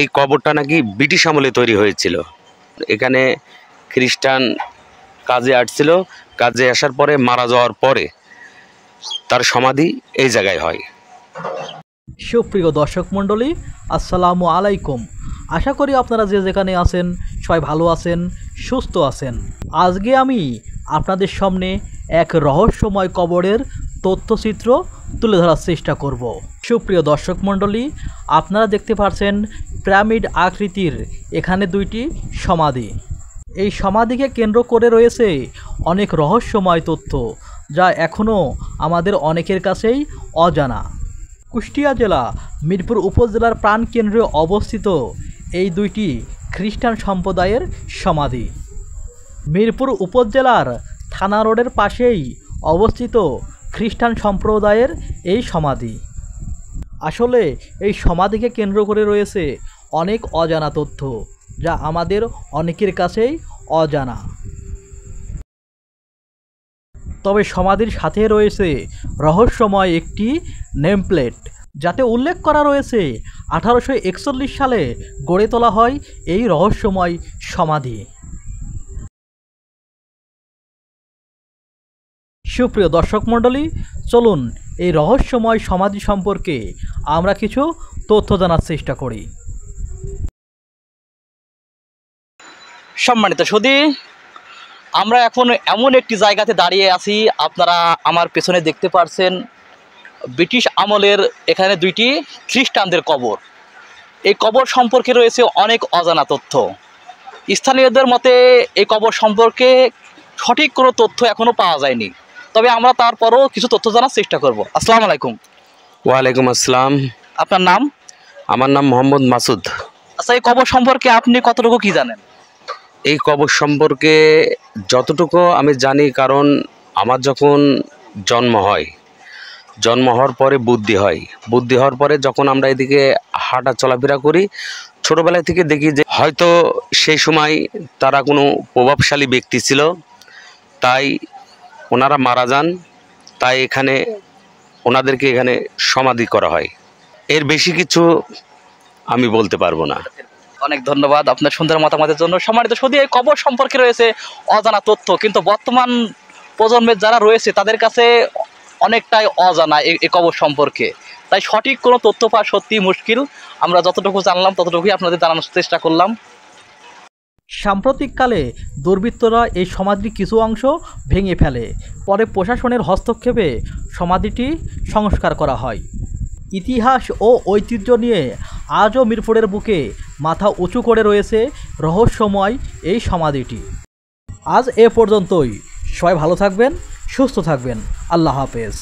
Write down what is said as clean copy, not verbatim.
এই কবরটা নাকি ব্রিটিশ আমলে তৈরি হয়েছিল। এখানে খ্রিস্টান কাজে আসছিল, কাজে আসার পরে মারা যাওয়ার পরে তার সমাধি এই জায়গায় হয়। সুপ্রিয় দর্শক মণ্ডলী, আসসালামু আলাইকুম। আশা করি আপনারা যে যেখানে আছেন সবাই ভালো আছেন, সুস্থ আছেন। আজকে আমি আপনাদের সামনে এক রহস্যময় কবরের তথ্যচিত্র তুলে ধরার চেষ্টা করব। সুপ্রিয় দর্শক মণ্ডলী, আপনারা দেখতে পাচ্ছেন পিরামিড আকৃতির এখানে দুইটি সমাধি। এই সমাধিকে কেন্দ্র করে রয়েছে অনেক রহস্যময় তথ্য, যা এখনও আমাদের অনেকের কাছেই অজানা। কুষ্টিয়া জেলা মিরপুর উপজেলার প্রাণকেন্দ্রে অবস্থিত এই দুইটি খ্রিস্টান সম্প্রদায়ের সমাধি। মিরপুর উপজেলার থানা রোডের পাশেই অবস্থিত খ্রিস্টান সম্প্রদায়ের এই সমাধি। আসলে এই সমাধিকে কেন্দ্র করে রয়েছে অনেক অজানা তথ্য, যা আমাদের অনেকের কাছেই অজানা। তবে সমাধির সাথে রয়েছে রহস্যময় একটি নেমপ্লেট, যাতে উল্লেখ করা রয়েছে 1841 সালে গড়ে তোলা হয় এই রহস্যময় সমাধি। সুপ্রিয় দর্শক মণ্ডলী, চলুন এই রহস্যময় সমাধি সম্পর্কে আমরা কিছু তথ্য জানার চেষ্টা করি। সম্মানিত সুধী, আমরা এখন এমন একটি জায়গাতে দাঁড়িয়ে আছি, আপনারা আমার পেছনে দেখতে পাচ্ছেন ব্রিটিশ আমলের এখানে দুইটি খ্রিস্টানদের কবর। এই কবর সম্পর্কে রয়েছে অনেক অজানা তথ্য। স্থানীয়দের মতে এই কবর সম্পর্কে সঠিক কোনো তথ্য এখনও পাওয়া যায়নি, তবে আমরা তারপরও কিছু তথ্য জানার চেষ্টা করব। আসসালামু আলাইকুম। ওয়ালাইকুম আসসালাম। আপনার নাম? আমার নাম মোহাম্মদ মাসুদ। আচ্ছা, এই কবর সম্পর্কে আপনি কতটুকু কি জানেন? এই কবর সম্পর্কে যতটুকু আমি জানি, কারণ আমার যখন জন্ম হওয়ার পরে বুদ্ধি হওয়ার পরে যখন আমরা এদিকে হাঁটা চলাফেরা করি, ছোটোবেলায় থেকে দেখি যে হয়তো সেই সময় তারা কোনো প্রভাবশালী ব্যক্তি ছিল, তাই ওনারা মারা যান, তাই ওনাদেরকে এখানে সমাধি করা হয়। এর বেশি কিছু আমি বলতে পারবো না। অনেক ধন্যবাদ আপনার সুন্দর মতামতের জন্য। সম্মানিত সুধী, এই কবর সম্পর্কে রয়েছে অজানা তথ্য, কিন্তু বর্তমান প্রজন্মের যারা রয়েছে তাদের কাছে অনেকটাই অজানা এই কবর সম্পর্কে, তাই সঠিক কোনো তথ্য পাওয়া সত্যিই মুশকিল। আমরা যতটুকু জানলাম ততটুকুই আপনাদের জানানোর চেষ্টা করলাম। সাম্প্রতিককালে দুর্বৃত্তরা এই সমাধির কিছু অংশ ভেঙে ফেলে, পরে প্রশাসনের হস্তক্ষেপে সমাধিটি সংস্কার করা হয়। ইতিহাস ও ঐতিহ্য নিয়ে আজও মিরপুরের বুকে মাথা উঁচু করে রয়েছে রহস্যময় এই সমাধিটি। আজ এ পর্যন্তই। সবাই ভালো থাকবেন, সুস্থ থাকবেন। আল্লাহ হাফেজ।